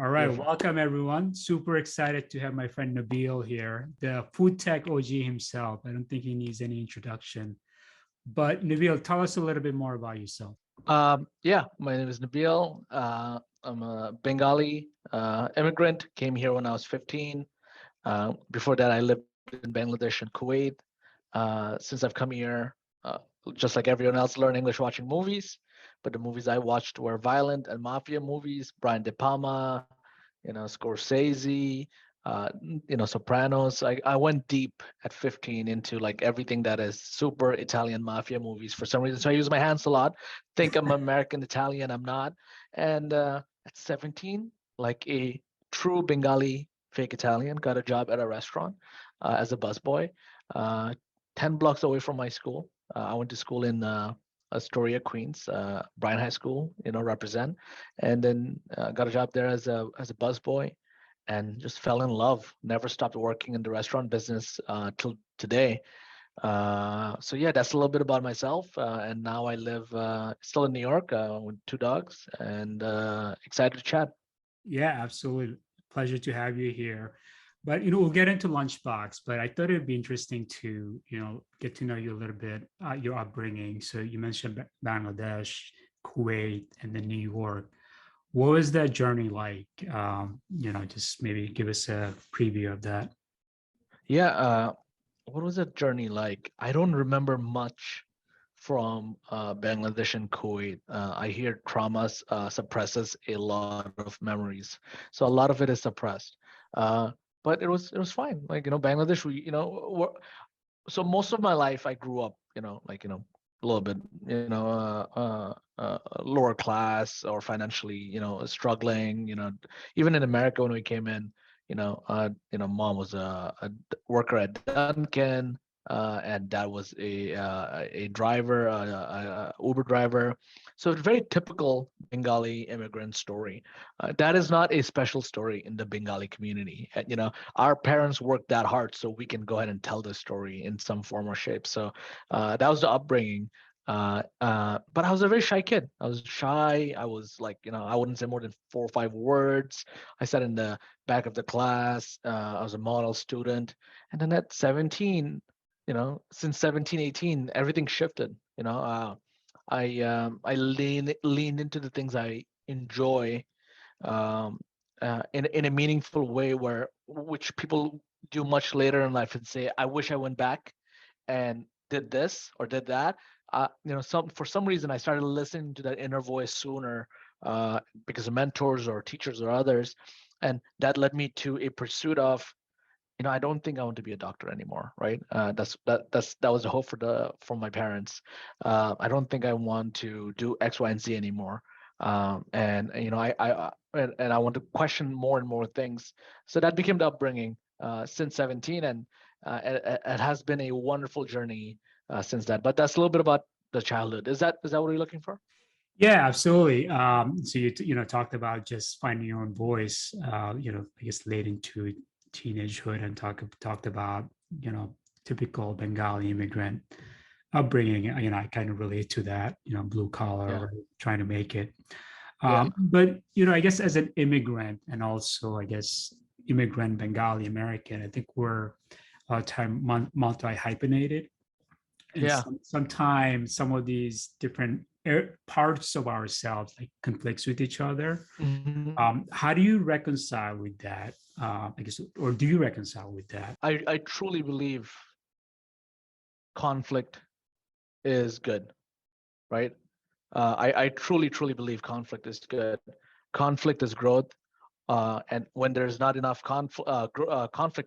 All right, Beautiful. welcome everyone. Super excited to have my friend Nabeel here, the food tech OG himself. I don't think he needs any introduction. But Nabeel, tell us a little bit more about yourself. Yeah, my name is Nabeel. I'm a Bengali immigrant. Came here when I was 15. Before that, I lived in Bangladesh and Kuwait. Since I've come here, uh, just like everyone else, learn English watching movies. But the movies I watched were violent and mafia movies. Brian De Palma, Scorsese, Sopranos. I went deep at 15 into like everything that is super Italian mafia movies for some reason. So I use my hands a lot. Think I'm American Italian, I'm not. And at 17, like a true Bengali fake Italian, got a job at a restaurant as a busboy, uh, 10 blocks away from my school. I went to school in Astoria, Queens, Bryan High School, represent, and then got a job there as a busboy, and just fell in love. Never stopped working in the restaurant business till today. So yeah, that's a little bit about myself. And now I live still in New York with two dogs, and excited to chat. Yeah, absolutely. Pleasure to have you here. But we'll get into Lunchbox, but I thought it'd be interesting to, get to know you a little bit, your upbringing. So you mentioned Bangladesh, Kuwait, and then New York. What was that journey like? Just maybe give us a preview of that. Yeah, what was that journey like? I don't remember much from Bangladesh and Kuwait. I hear trauma suppresses a lot of memories, so a lot of it is suppressed. Uh, but it was fine. Like Bangladesh, so most of my life I grew up, a little bit, lower class or financially, struggling. Even in America when we came in, mom was a worker at Dunkin', and dad was a driver, Uber driver. So it's very typical Bengali immigrant story. That is not a special story in the Bengali community. Our parents worked that hard so we can go ahead and tell this story in some form or shape. So that was the upbringing. But I was a very shy kid. I was shy. I was like, I wouldn't say more than 4 or 5 words. I sat in the back of the class. I was a model student. And then at 17, since 17, 18, everything shifted. I leaned into the things I enjoy um, in a meaningful way, which people do much later in life and say, I wish I went back and did this or did that. For some reason I started listening to that inner voice sooner because of mentors or teachers or others, and that led me to a pursuit of, I don't think I want to be a doctor anymore, right? That was the hope from my parents. I don't think I want to do X, Y, and Z anymore. And and I want to question more and more things. So that became the upbringing since 17, and it has been a wonderful journey since that. But that's a little bit about the childhood. Is that what you're looking for? Yeah, absolutely. So you talked about just finding your own voice. I guess late into teenagehood, and talked about typical Bengali immigrant upbringing. I kind of relate to that. Blue collar, Yeah, right, trying to make it. yeah, But I guess as an immigrant, and also I guess immigrant Bengali American, I think we're a lot of time multi hyphenated, and yeah. sometimes some of these different parts of ourselves like conflicts with each other. Mhm. How do you reconcile with that? I guess, or do you reconcile with that? I truly believe conflict is good, right? I truly, truly believe conflict is good. Conflict is growth. And when there's not enough conflict,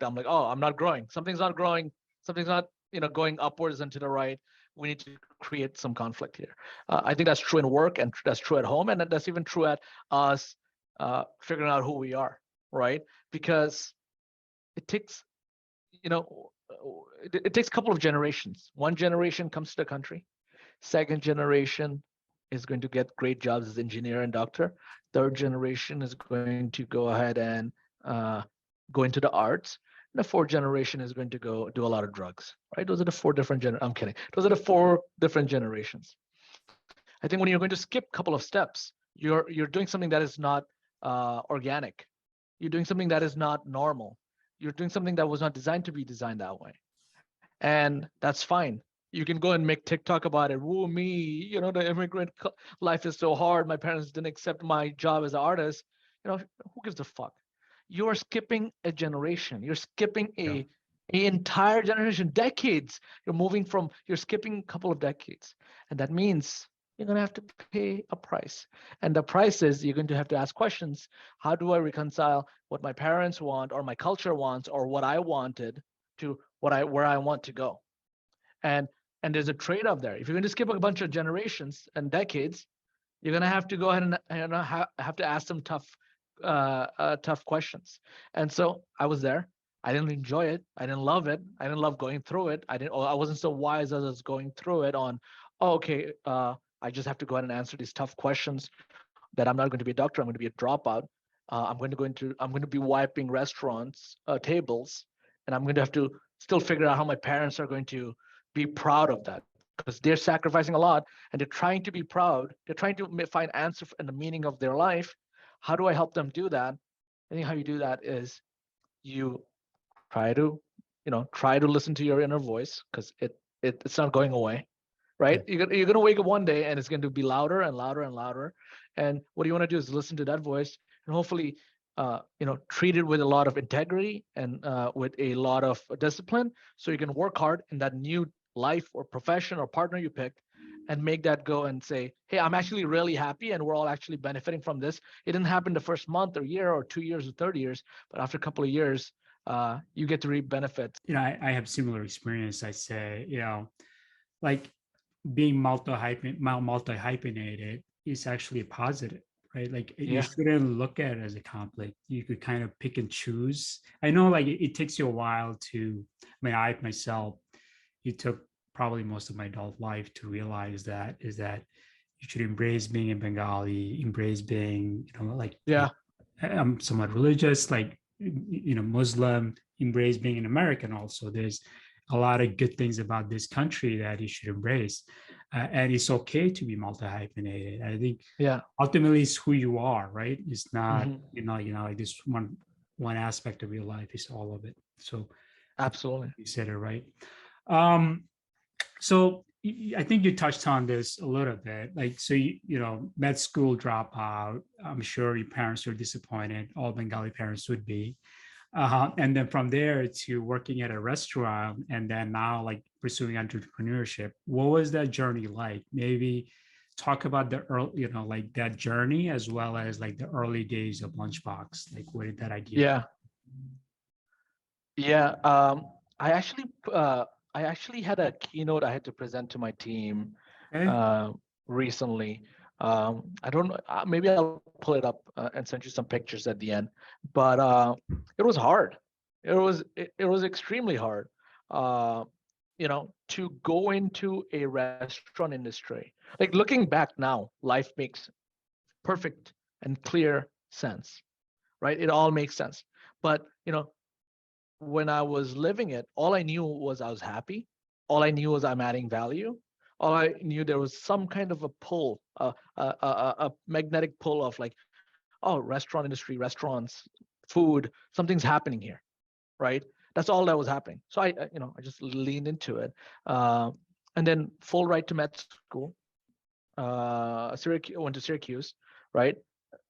I'm like, oh, I'm not growing. Something's not growing. Something's not, going upwards and to the right. We need to create some conflict here. I think that's true in work, and that's true at home, and that's even true at us figuring out who we are, right? Because it takes, it takes a couple of generations. One generation comes to the country. Second generation is going to get great jobs as engineer and doctor. Third generation is going to go ahead and uh, go into the arts. And the fourth generation is going to go do a lot of drugs, right? Those are the four different I'm kidding. Those are the four different generations. I think when you're going to skip a couple of steps, you're doing something that is not organic. You're doing something that is not normal. You're doing something that was not designed to be designed that way. And that's fine. You can go and make TikTok about it. Woo me, the immigrant life is so hard. My parents didn't accept my job as an artist. Who gives a fuck? You're skipping a generation. You're skipping Yeah. a entire generation, decades. You're skipping a couple of decades. And that means you're going to have to pay a price. And the price is you're going to have to ask questions. How do I reconcile what my parents want or my culture wants or what I wanted to where I want to go? And there's a trade-off there. If you're going to skip a bunch of generations and decades, you're going to have to go ahead and have to ask some tough questions. And so I was there. I didn't enjoy it. I didn't love it. I didn't love going through it. I wasn't so wise as I was going through it on, okay, I just have to go ahead and answer these tough questions that I'm not going to be a doctor. I'm going to be a dropout. I'm going to be wiping restaurants tables, and I'm going to have to still figure out how my parents are going to be proud of that, because they're sacrificing a lot and they're trying to be proud. They're trying to find answer and the meaning of their life. How do I help them do that? I think how you do that is you try to listen to your inner voice, because it's not going away, right? You're going to wake up one day and it's going to be louder and louder and louder. And what you want to do is listen to that voice and hopefully treat it with a lot of integrity and with a lot of discipline, so you can work hard in that new life or profession or partner you picked, and make that go and say, hey, I'm actually really happy and we're all actually benefiting from this. It didn't happen the first month or year or 2 years or 30 years, but after a couple of years, you get to reap benefits. I have similar experience. I say, like being multi-hyphenated is actually a positive, right? Like you Yeah. shouldn't look at it as a conflict. You could kind of pick and choose. I know like it takes you a while to, I myself, it took probably most of my adult life to realize that you should embrace being a Bengali, embrace being, like, Yeah. I'm somewhat religious, like, Muslim, embrace being an American also. There's a lot of good things about this country that you should embrace. And it's okay to be multi-hyphenated. I think ultimately it's who you are, right? It's not, like this one aspect of your life, is all of it. So Absolutely. you said it right. So I think you touched on this a little bit. Like, so med school dropout. I'm sure your parents were disappointed. All Bengali parents would be. And then from there to working at a restaurant, and then now like pursuing entrepreneurship. What was that journey like? Maybe talk about the early, like that journey, as well as like the early days of Lunchbox. Like, where did that idea come? Yeah. I actually had a keynote I had to present to my team recently. I don't know. Maybe I'll pull it up and send you some pictures at the end. But it was hard. It was extremely hard. To go into a restaurant industry. Like looking back now, life makes perfect and clear sense, right? It all makes sense. But when I was living it, all I knew was I was happy. All I knew was I'm adding value. All I knew, there was some kind of a pull, a magnetic pull of like, oh, restaurant industry, restaurants, food, something's happening here, right? That's all that was happening. So I just leaned into it, and then full ride to med school. Syracuse, went to Syracuse, right?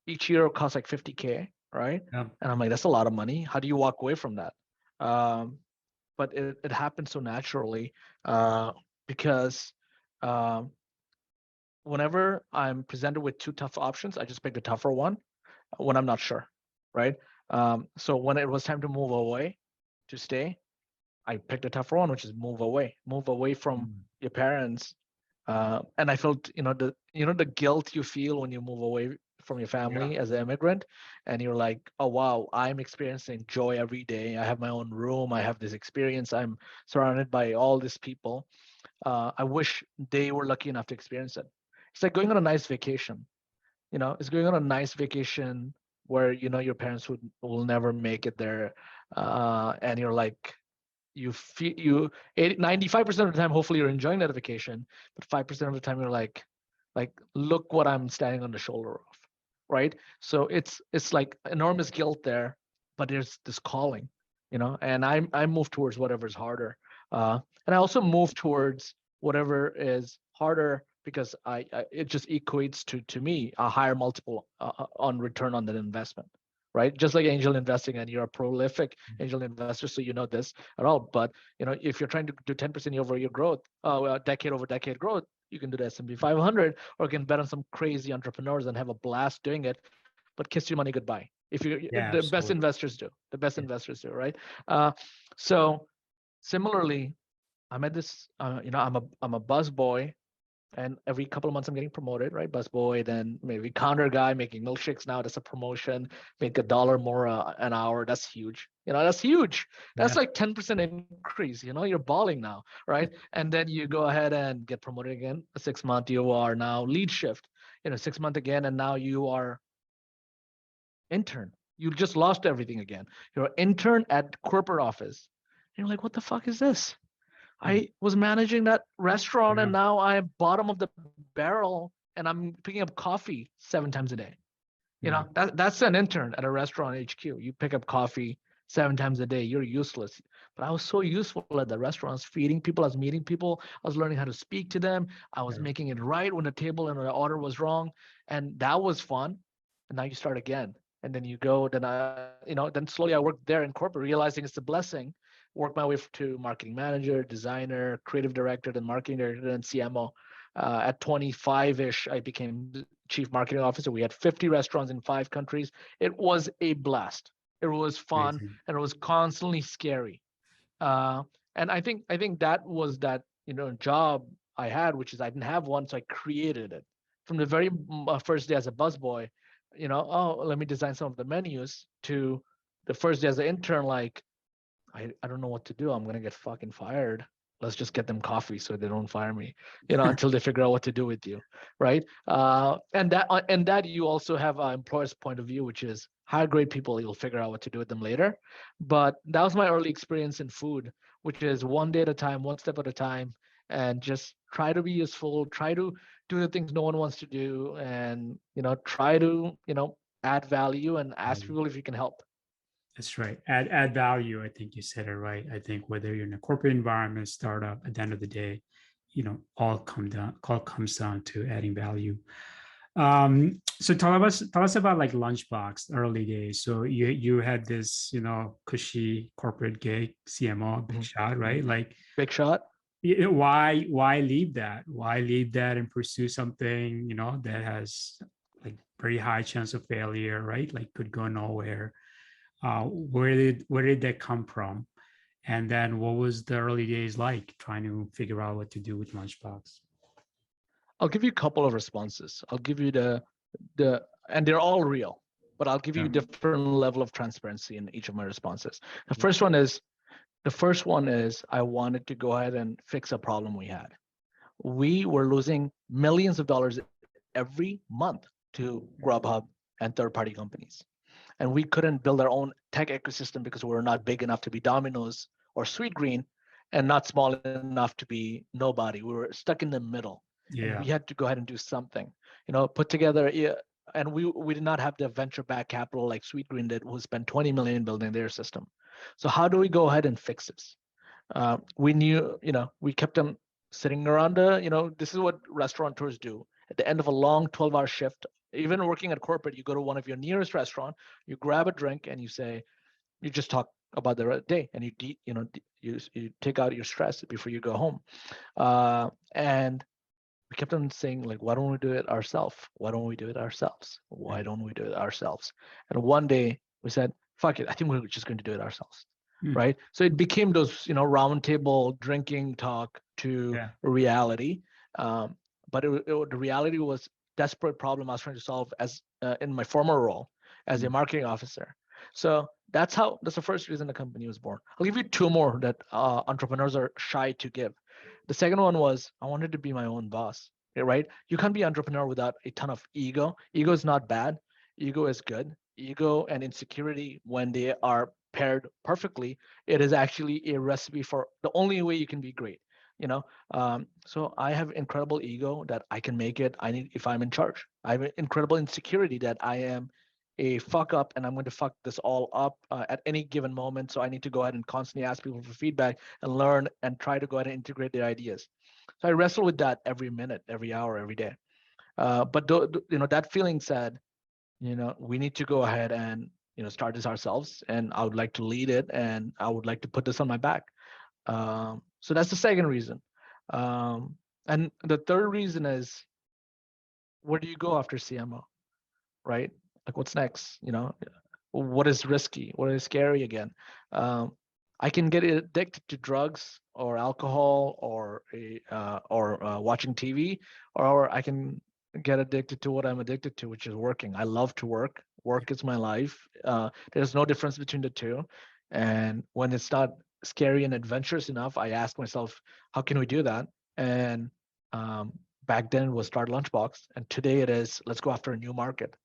Each year it costs like 50K, right? Yeah. And I'm like, that's a lot of money. How do you walk away from that? But it happened so naturally, because whenever I'm presented with two tough options, I just pick the tougher one when I'm not sure, right? So when it was time to move away, to stay, I picked a tougher one, which is move away from your parents. And I felt, the guilt you feel when you move away from your family as an immigrant, and you're like, oh wow, I'm experiencing joy every day. I have my own room. I have this experience. I'm surrounded by all these people. I wish they were lucky enough to experience it. It's like going on a nice vacation. It's going on a nice vacation where your parents will never make it there, and you're like, you feel 95% of the time, hopefully you're enjoying that vacation, but 5% of the time you're like, look what I'm standing on the shoulder of, right? So it's like enormous guilt there, but there's this calling, and I move towards whatever's harder. And I also move towards whatever is harder because it just equates to me a higher multiple on return on that investment, right? Just like angel investing, and you're a prolific angel investor, so you know this at all. But if you're trying to do 10% year-over-year growth, decade over decade growth, you can do the S&P 500, or you can bet on some crazy entrepreneurs and have a blast doing it, but kiss your money goodbye. If you Yeah, the best absolutely. investors do, Yeah. right? So similarly, I'm at this, I'm a buzz boy, and every couple of months I'm getting promoted, right? Busboy, then maybe counter guy making milkshakes now. That's a promotion. Make $1 more an hour. That's huge. That's huge. That's Yeah. like 10% increase. You're balling now, right? And then you go ahead and get promoted again. 6 month, you are now lead shift. 6 month again, and now you are intern. You just lost everything again. You're an intern at corporate office. And you're like, what the fuck is this? I was managing that restaurant, Yeah. and now I'm bottom of the barrel, and I'm picking up coffee 7 times a day. Yeah. That's an intern at a restaurant HQ. You pick up coffee 7 times a day. You're useless. But I was so useful at the restaurant. I was feeding people. I was meeting people. I was learning how to speak to them. I was Yeah. making it right when the table and the order was wrong, and that was fun. And now you start again, and then you go. Then slowly I worked there in corporate, realizing it's a blessing. Worked my way to marketing manager, designer, creative director, then marketing director, then CMO. At 25-ish, I became chief marketing officer. We had 50 restaurants in 5 countries. It was a blast. It was fun, Amazing. and it was constantly scary. Uh, and I think that was that job I had, which is I didn't have one, so I created it from the very first day as a busboy. Oh, let me design some of the menus, to the first day as an intern, like I don't know what to do. I'm gonna get fucking fired. Let's just get them coffee so they don't fire me, until they figure out what to do with you, right? And that you also have an employer's point of view, which is hire great people, you'll figure out what to do with them later. But that was my early experience in food, which is one day at a time, one step at a time, and just try to be useful, try to do the things no one wants to do, and try to add value and ask Value. people if you can help. That's right. Add value. I think you said it right. I think whether you're in a corporate environment, startup, at the end of the day, all comes down to adding value. So tell us about like Lunchbox early days. So you had this, cushy corporate gig, CMO, big Mhm. shot, right? Like Big shot. why leave that? Why leave that and pursue something, that has like very high chance of failure, right? Like could go nowhere. Where did that come from? And then what was the early days like trying to figure out what to do with Lunchbox? I'll give you a couple of responses. I'll give you the and they're all real, but I'll give you Yeah. a different level of transparency in each of my responses. The Yeah. first one is I wanted to go ahead and fix a problem we had. We were losing millions of dollars every month to Grubhub and third-party companies. And we couldn't build our own tech ecosystem because we're not big enough to be Domino's or Sweetgreen, and not small enough to be nobody. We were stuck in the middle, and Yeah. we had to go ahead and do something. Put together. And we did not have the venture-backed capital like Sweetgreen did, who spent 20 million building their system. So how do we go ahead and fix this? We knew, we kept them sitting around. This is what restaurateurs do at the end of a long 12-hour shift. Even working at corporate, you go to one of your nearest restaurant, you grab a drink, and you just talk about the day, and you take out your stress before you go home. And we kept on saying, like, why don't we do it ourselves? Why don't we do it ourselves? Why don't we do it ourselves? And one day we said, fuck it, I think we're just going to do it ourselves. Hmm. Right. So it became those, round table drinking talk to Yeah. reality. But the reality was desperate problem I was trying to solve as in my former role as a Hmm. marketing officer. So that's the first reason the company was born. I'll give you 2 more that entrepreneurs are shy to give. The second one was I wanted to be my own boss, right? You can't be an entrepreneur without a ton of ego. Ego is not bad. Ego is good. Ego and insecurity, when they are paired perfectly, it is actually a recipe for the only way you can be great. So I have incredible ego that I can make it. If I'm in charge, I have incredible insecurity that I am a fuck up and I'm going to fuck this all up at any given moment. So I need to go ahead and constantly ask people for feedback and learn and try to go ahead and integrate their ideas. So I wrestle with that every minute, every hour, every day. But that feeling said, we need to go ahead and start this ourselves, and I would like to lead it, and I would like to put this on my back. So that's the second reason. And the third reason is, where do you go after CMO, right? Like, what's next? What is risky? What is scary again? I can get addicted to drugs or alcohol or watching TV, or I can get addicted to what I'm addicted to, which is working. I love to work. Work is my life. There's no difference between the two. And when it's not scary and adventurous enough, I ask myself, how can we do that? And back then it was start Lunchbox, and today it is, let's go after a new market,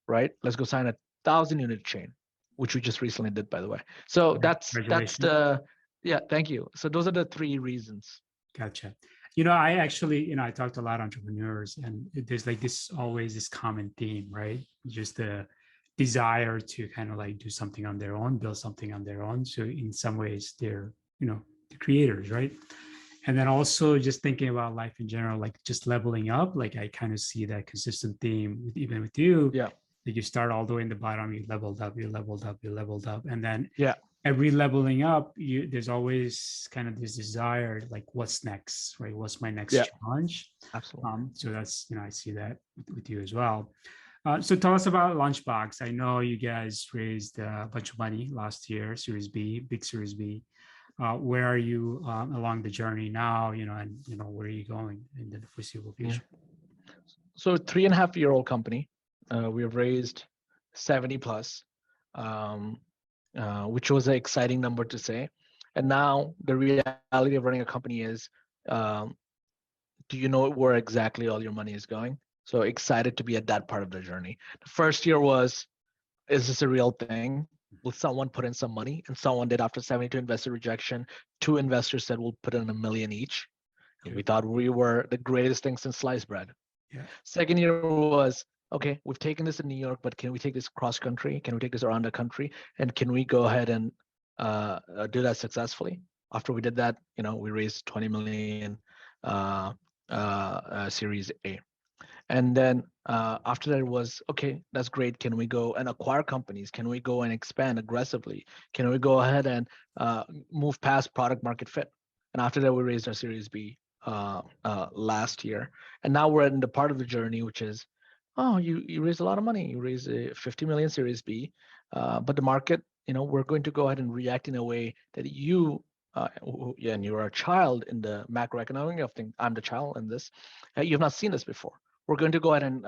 right? Let's go sign a 1,000-unit chain, which we just recently did, by the way. So that's Congratulations. yeah, thank you. So those are the three reasons. Gotcha. I actually, I talked to a lot of entrepreneurs, and there's like always this common theme, right? Just the desire to kind of like do something on their own, build something on their own. So in some ways, they're, the creators, right? And then also just thinking about life in general, like just leveling up. Like I kind of see that consistent theme even with you. Yeah. Like you start all the way in the bottom, you leveled up, you leveled up, you leveled up, and then yeah, every leveling up, there's always kind of this desire, like what's next, right? What's my next challenge? Absolutely. So that's, I see that with you as well. So tell us about Lunchbox. I know you guys raised a bunch of money last year, Series B, big Series B. Where are you along the journey now? And where are you going in the foreseeable future? Yeah. So 3.5-year-old company. We have raised 70 plus, which was an exciting number to say. And now the reality of running a company is, do you know where exactly all your money is going? So excited to be at that part of the journey. The first year was, is this a real thing? Will someone put in some money? And someone did. After 72 investor rejection, 2 investors said we'll put in $1 million each. And we thought we were the greatest thing since sliced bread. Yeah. Second year was, okay, we've taken this in New York, but can we take this cross country? Can we take this around the country? And can we go ahead and do that successfully? After we did that, we raised 20 million Series A. And then after that was, okay, that's great. Can we go and acquire companies? Can we go and expand aggressively? Can we go ahead and move past product market fit? And after that, we raised our Series B last year. And now we're in the part of the journey, which is, you raised a lot of money. You raised a 50 million Series B, but the market, we're going to go ahead and react in a way that and you're a child in the macroeconomic of things. I'm the child in this. You've not seen this before. We're going to go ahead and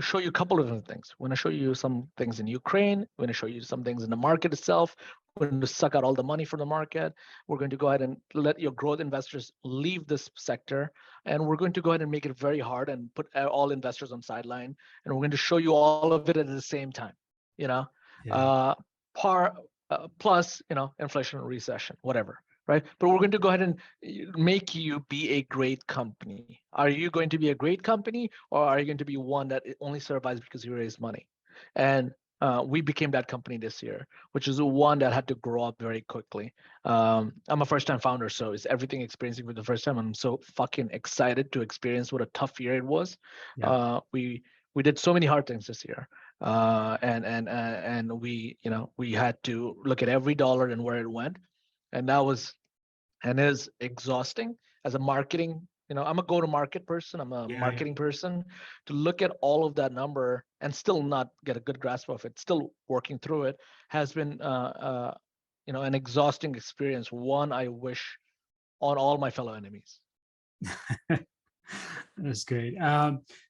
show you a couple of different things. We're going to show you some things in Ukraine. We're going to show you some things in the market itself. We're going to suck out all the money from the market. We're going to go ahead and let your growth investors leave this sector. And we're going to go ahead and make it very hard and put all investors on sideline. And we're going to show you all of it at the same time, plus, inflation, recession, whatever. Right. But we're going to go ahead and make you be a great company. Are you going to be a great company, or are you going to be one that only survives because you raise money? And we became that company this year, which is one that had to grow up very quickly. I'm a first-time founder, so it's everything experiencing for the first time. I'm so fucking excited to experience what a tough year it was. Yeah. We did so many hard things this year. And we had to look at every dollar and where it went. And that was and is exhausting as a marketing. I'm a go-to-market person. I'm a marketing person. To look at all of that number and still not get a good grasp of it, still working through it, has been an exhausting experience. One I wish on all my fellow enemies. That's great.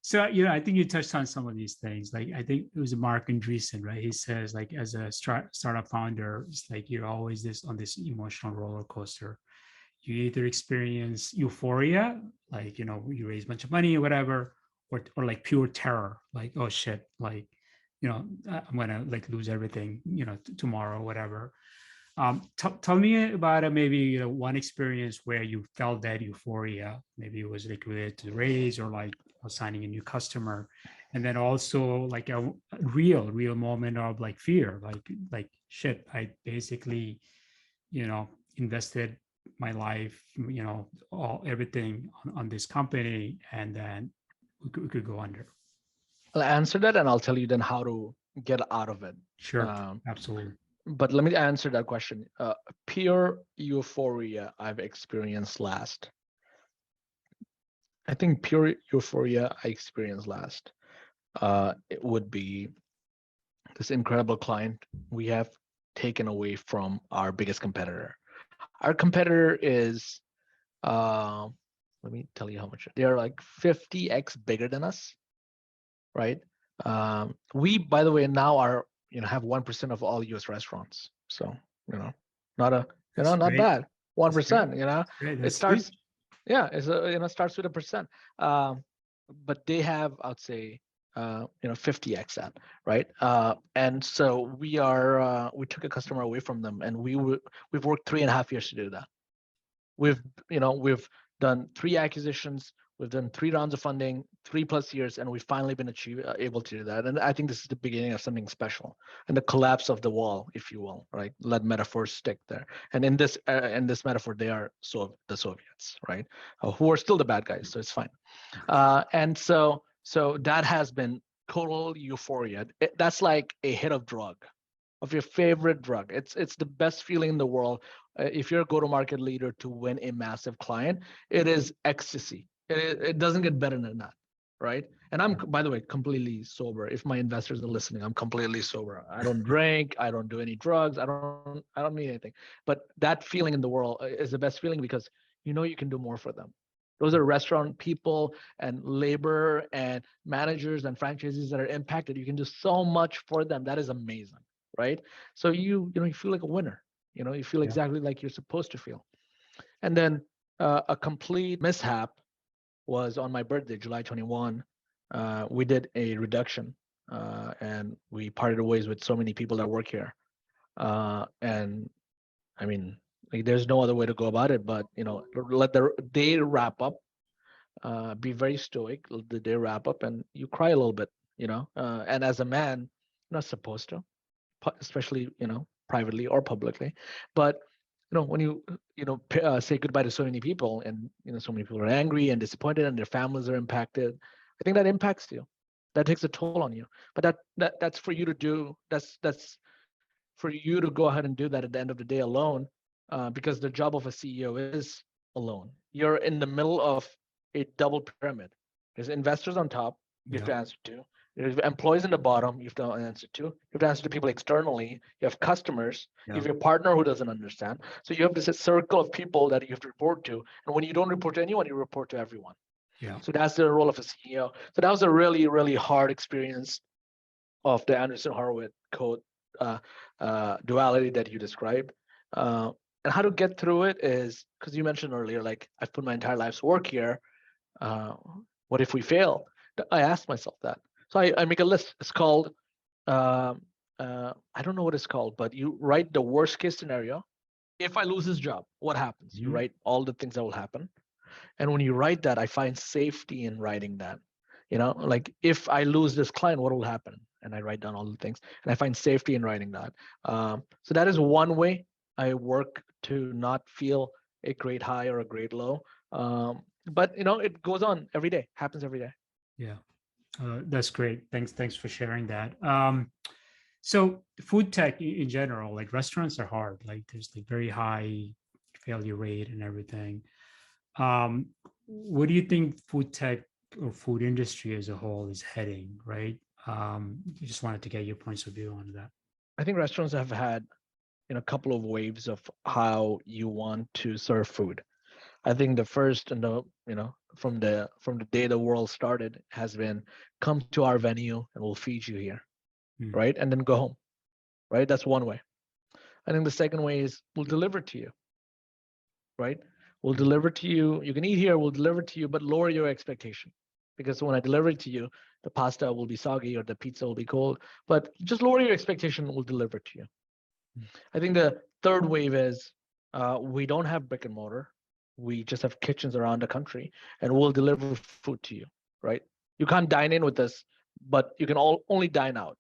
So, I think you touched on some of these things. Like, I think it was Mark Andreessen, right? He says, like, as a startup founder, it's like you're always on this emotional roller coaster. You either experience euphoria, like, you raise a bunch of money or whatever, or like pure terror, like, oh shit, like, I'm gonna like lose everything, tomorrow or whatever. Tell me about maybe one experience where you felt that euphoria. Maybe it was like related to the raise or like signing a new customer, and then also like a real moment of like fear, like shit. I basically invested my life, all everything on this company, and then we could go under. I'll answer that, and I'll tell you then how to get out of it. Sure, Um, absolutely. but let me answer that question. Pure euphoria I've experienced last. I think pure euphoria I experienced last. It would be this incredible client we have taken away from our biggest competitor. Our competitor is, let me tell you how much. They are like 50x bigger than us, right? We, by the way, now are have 1% of all U.S. restaurants. So not a That's not great. bad. 1%. That's great. It That's starts. huge. Yeah, it's starts with a percent. But they have, I'd say, 50x that, right? And so we took a customer away from them, and we've worked 3.5 years to do that. We've done 3 acquisitions, we've done 3 rounds of funding, 3+ years, and we've finally been able to do that. And I think this is the beginning of something special, and the collapse of the wall, if you will, right? Let metaphors stick there. And in this metaphor, they are the Soviets, right? Who are still the bad guys, so it's fine. And so that has been total euphoria. That's like a hit of drug, of your favorite drug. It's the best feeling in the world. If you're a go-to-market leader to win a massive client, it is ecstasy. It doesn't get better than that, right? And I'm, by the way, completely sober. If my investors are listening, I'm completely sober. I don't drink. I don't do any drugs. I don't need anything. But that feeling in the world is the best feeling, because you can do more for them. Those are restaurant people and labor and managers and franchisees that are impacted. You can do so much for them. That is amazing, right? So you feel like a winner. You feel Yeah. exactly like you're supposed to feel. And then a complete mishap was on my birthday, July 21. We did a reduction, and we parted ways with so many people that work here. And I mean, like, there's no other way to go about it, but let the day wrap up. Be very stoic. Let the day wrap up, and you cry a little bit. And as a man, you're not supposed to, especially privately or publicly. But when you say goodbye to so many people, and so many people are angry and disappointed, and their families are impacted, I think that impacts you. That takes a toll on you. But that's for you to do. That's for you to go ahead and do that at the end of the day alone, because the job of a CEO is alone. You're in the middle of a double pyramid. There's investors on top you have Yeah. to answer to. There's employees in the bottom you have to answer to. You have to answer to people externally. You have customers. You Yeah. have your partner who doesn't understand. So you have this circle of people that you have to report to. And when you don't report to anyone, you report to everyone. Yeah. So that's the role of a CEO. So that was a really, really hard experience of the Anderson Horowitz code duality that you described. And how to get through it is, because you mentioned earlier, like, I've put my entire life's work here. What if we fail? I asked myself that. So I make a list. It's called, I don't know what it's called, but you write the worst case scenario. If I lose this job, what happens? You write all the things that will happen. And when you write that, I find safety in writing that. Like, if I lose this client, what will happen? And I write down all the things, and I find safety in writing that. So that is one way I work to not feel a great high or a great low. But it goes on every day, happens every day. Yeah. That's great. Thanks for sharing that. So food tech in general, like restaurants are hard. Like there's like very high failure rate and everything. Um, what do you think food tech or food industry as a whole is heading, right? Just wanted to get your points of view on that. I think restaurants have had a couple of waves of how you want to serve food. I think the first, and from the day the world started, has been, come to our venue and we'll feed you here, Mm. right? And then go home, right? That's one way. I think the second way is, we'll deliver to you, right? We'll deliver to you. You can eat here, we'll deliver to you, but lower your expectation. Because when I deliver it to you, the pasta will be soggy or the pizza will be cold. But just lower your expectation, we'll deliver to you. I think the third wave is we don't have brick and mortar. We just have kitchens around the country, and we'll deliver food to you, right? You can't dine in with us, but you can only dine out,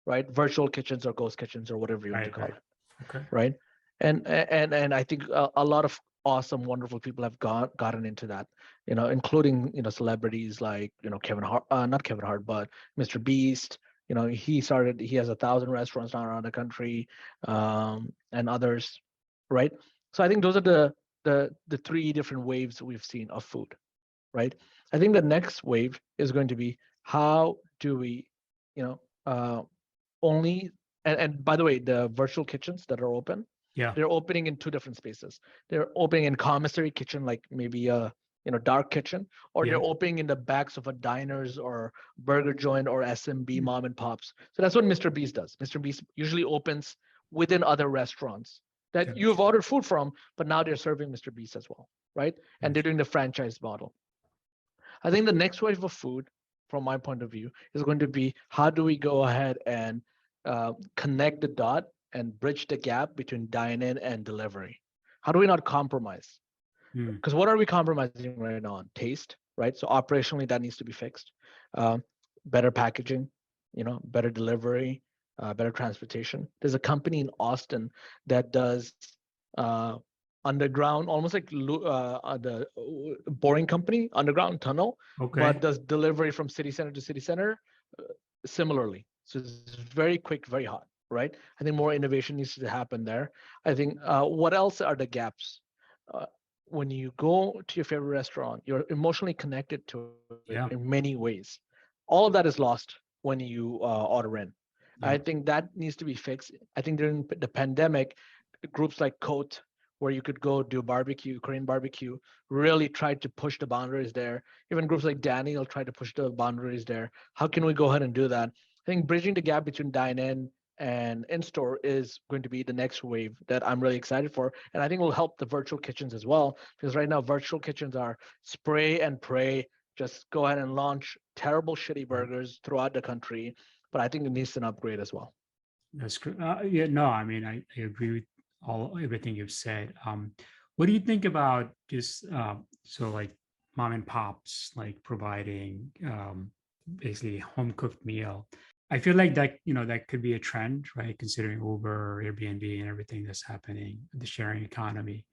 right? Virtual kitchens or ghost kitchens or whatever you want to Right, call right. it, Okay. right? And I think a lot of awesome, wonderful people have gotten into that, including celebrities like Kevin Hart, not Kevin Hart, but Mr. Beast. He has 1,000 restaurants now around the country, and others, right? So I think those are the three different waves we've seen of food, right? I think the next wave is going to be how do we, you know, only and by the way, the virtual kitchens that are open, Yeah. they're opening in two different spaces. They're opening in commissary kitchen, like maybe a dark kitchen, or Yeah. they're opening in the backs of a diners or burger joint or SMB mom and pops. So that's what Mr. Beast does. Mr. Beast usually opens within other restaurants that you have Gotcha. ordered food from, but now they're serving Mr. Beast as well, right? And they're Gotcha. doing the franchise model. I think the next wave of food, from my point of view, is going to be how do we go ahead and connect the dot and bridge the gap between dine-in and delivery? How do we not compromise? Mm. Because what are we compromising right now on? Taste, right? So operationally, that needs to be fixed. Um, Better packaging, better delivery, better transportation. There's a company in Austin that does uh, underground, almost like the boring company, underground tunnel, but Okay. does delivery from city center to city center similarly. So it's very quick, very hot, right? I think more innovation needs to happen there. I think what else are the gaps? Uh, when you go to your favorite restaurant, you're emotionally connected to it Yeah. in many ways. All of that is lost when you order in. Yeah. I think that needs to be fixed. I think during the pandemic, groups like Coat, where you could go do barbecue, Korean barbecue, really tried to push the boundaries there. Even groups like Daniel tried to push the boundaries there. How can we go ahead and do that? I think bridging the gap between dine-in and in-store is going to be the next wave that I'm really excited for. And I think will help the virtual kitchens as well, because right now virtual kitchens are spray and pray, just go ahead and launch terrible, shitty Right. burgers throughout the country. But I think it needs an upgrade as well. That's good. Yeah, no, I mean, I agree with everything you've said. What do you think about just so like mom and pops like providing basically a home cooked meal? I feel like that, that could be a trend, right? Considering Uber, Airbnb, and everything that's happening, the sharing economy.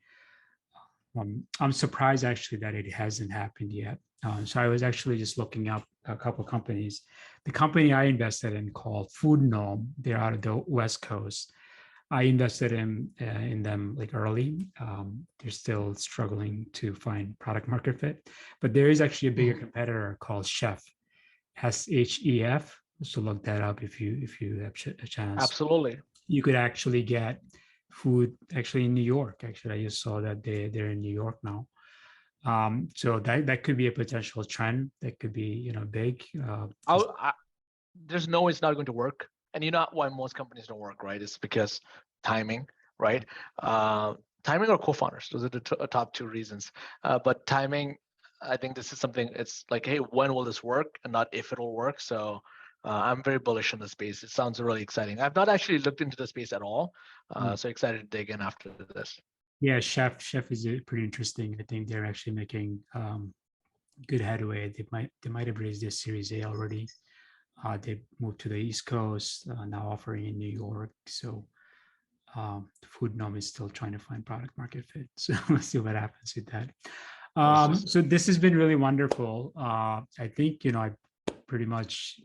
I'm surprised actually that it hasn't happened yet. So I was actually just looking up a couple of companies. The company I invested in called Food Gnome, they're out of the West Coast. I invested in them like early. They're still struggling to find product market fit, but there is actually a bigger Mhm. competitor called Chef, SHEF. So look that up if you have a chance. Absolutely. You could actually get food actually in New York. Actually, I just saw that they're in New York now. So that could be a potential trend. That could be big. Just I, there's no way it's not going to work. And you know why most companies don't work, right? It's because timing, right? Uh, Timing or co-founders. Those are the top two reasons. But timing, I think this is something. It's like, hey, when will this work, and not if it'll work. So I'm very bullish on the space. It sounds really exciting. I've not actually looked into the space at all. mm. So excited to dig in after this. Yeah, Chef is pretty interesting. I think they're actually making good headway. They might have raised their Series A already. They moved to the East Coast, now offering in New York. So Food Gnome is still trying to find product market fit. So we'll see what happens with that. Awesome. So this has been really wonderful. I think I pretty much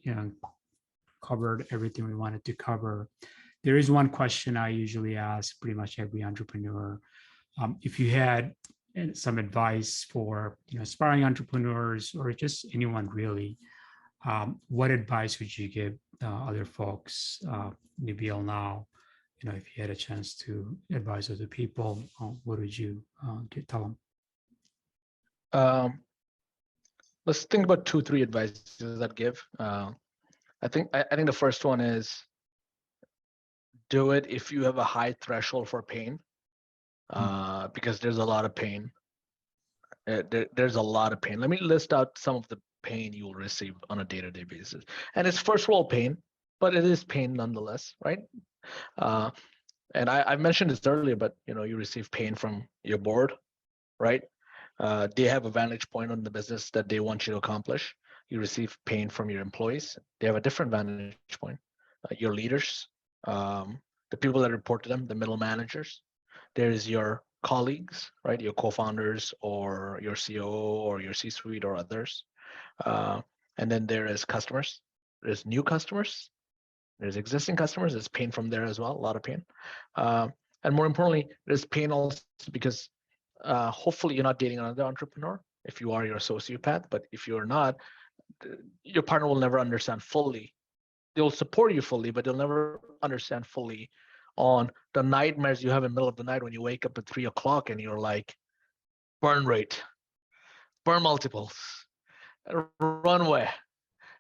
covered everything we wanted to cover. There is one question I usually ask pretty much every entrepreneur. If you had some advice for aspiring entrepreneurs or just anyone really, what advice would you give other folks, Nabeel, now? If you had a chance to advise other people, what would you tell them? Um, let's think about 2, 3 advices I'd give. I think the first one is do it if you have a high threshold for pain, Mm. because there's a lot of pain. There's a lot of pain. Let me list out some of the pain you will receive on a day-to-day basis. And it's first world pain, but it is pain nonetheless, right? Uh, and I mentioned this earlier, but you receive pain from your board, right? They have a vantage point on the business that they want you to accomplish. You receive pain from your employees. They have a different vantage point. Your leaders, the people that report to them, the middle managers. There's your colleagues, right? Your co-founders or your COO or your C-suite or others. And then there is customers. There's new customers. There's existing customers. There's pain from there as well, a lot of pain. And more importantly, there's pain also because hopefully you're not dating another entrepreneur. If you are, you're a sociopath. But if you're not, your partner will never understand fully. They'll support you fully, but they'll never understand fully on the nightmares you have in the middle of the night when you wake up at 3 o'clock and you're like, burn rate, burn multiples, runway.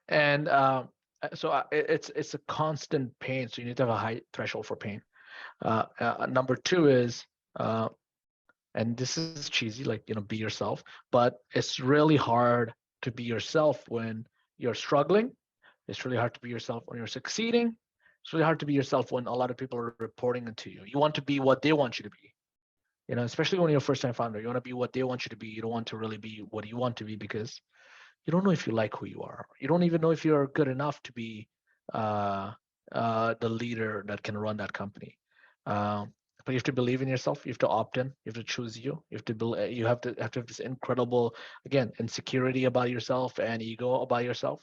And so it's a constant pain. So you need to have a high threshold for pain. Number two is, and this is cheesy, like, be yourself, but it's really hard to be yourself when you're struggling. It's really hard to be yourself when you're succeeding. It's really hard to be yourself when a lot of people are reporting into you. You want to be what they want you to be, especially when you're a first-time founder. You want to be what they want you to be. You don't want to really be what you want to be because you don't know if you like who you are. You don't even know if you're good enough to be the leader that can run that company. But you have to believe in yourself. You have to opt in. You have to choose you. You have to you have to have this incredible, again, insecurity about yourself and ego about yourself.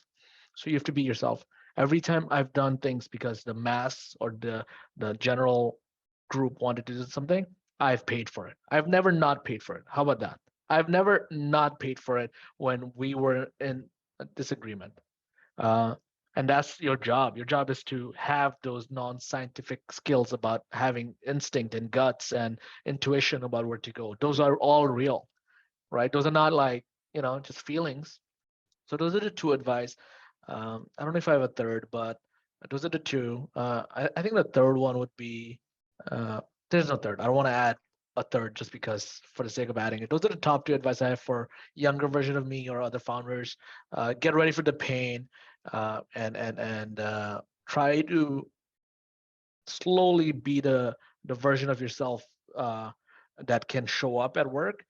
So you have to be yourself. Every time I've done things because the mass or the general group wanted to do something, I've paid for it. I've never not paid for it. How about that? I've never not paid for it when we were in a disagreement. And that's your job. Your job is to have those non-scientific skills about having instinct and guts and intuition about where to go. Those are all real, right? Those are not like, just feelings. So those are the two advice. I don't know if I have a third, but those are the two. I think the third one would be, there's no third. I don't want to add a third just because for the sake of adding it. Those are the top two advice I have for younger version of me or other founders. Get ready for the pain and try to slowly be the version of yourself that can show up at work.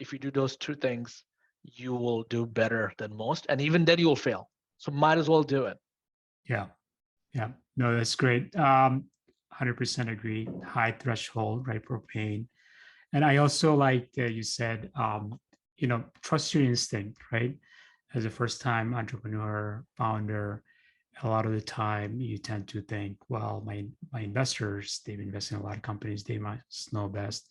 If you do those two things, you will do better than most. And even then you will fail. So might as well do it. Yeah. Yeah. No, that's great. 100% agree. High threshold, right, for pain. And I also like that you said, trust your instinct, right? As a first-time entrepreneur, founder, a lot of the time you tend to think, well, my investors, they've invested in a lot of companies, they must know best.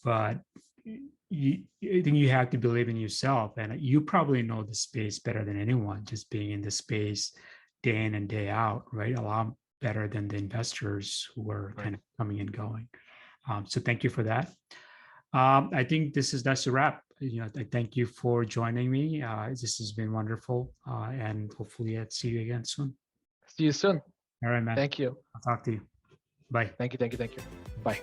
But I think you have to believe in yourself, and you probably know the space better than anyone, just being in the space day in and day out, right? A lot better than the investors who are kind of coming and going. So thank you for that. I think that's a wrap. I thank you for joining me. This has been wonderful, and hopefully I'll see you again soon. See you soon. All right, man. Thank you. I'll talk to you. Bye. Thank you. Bye.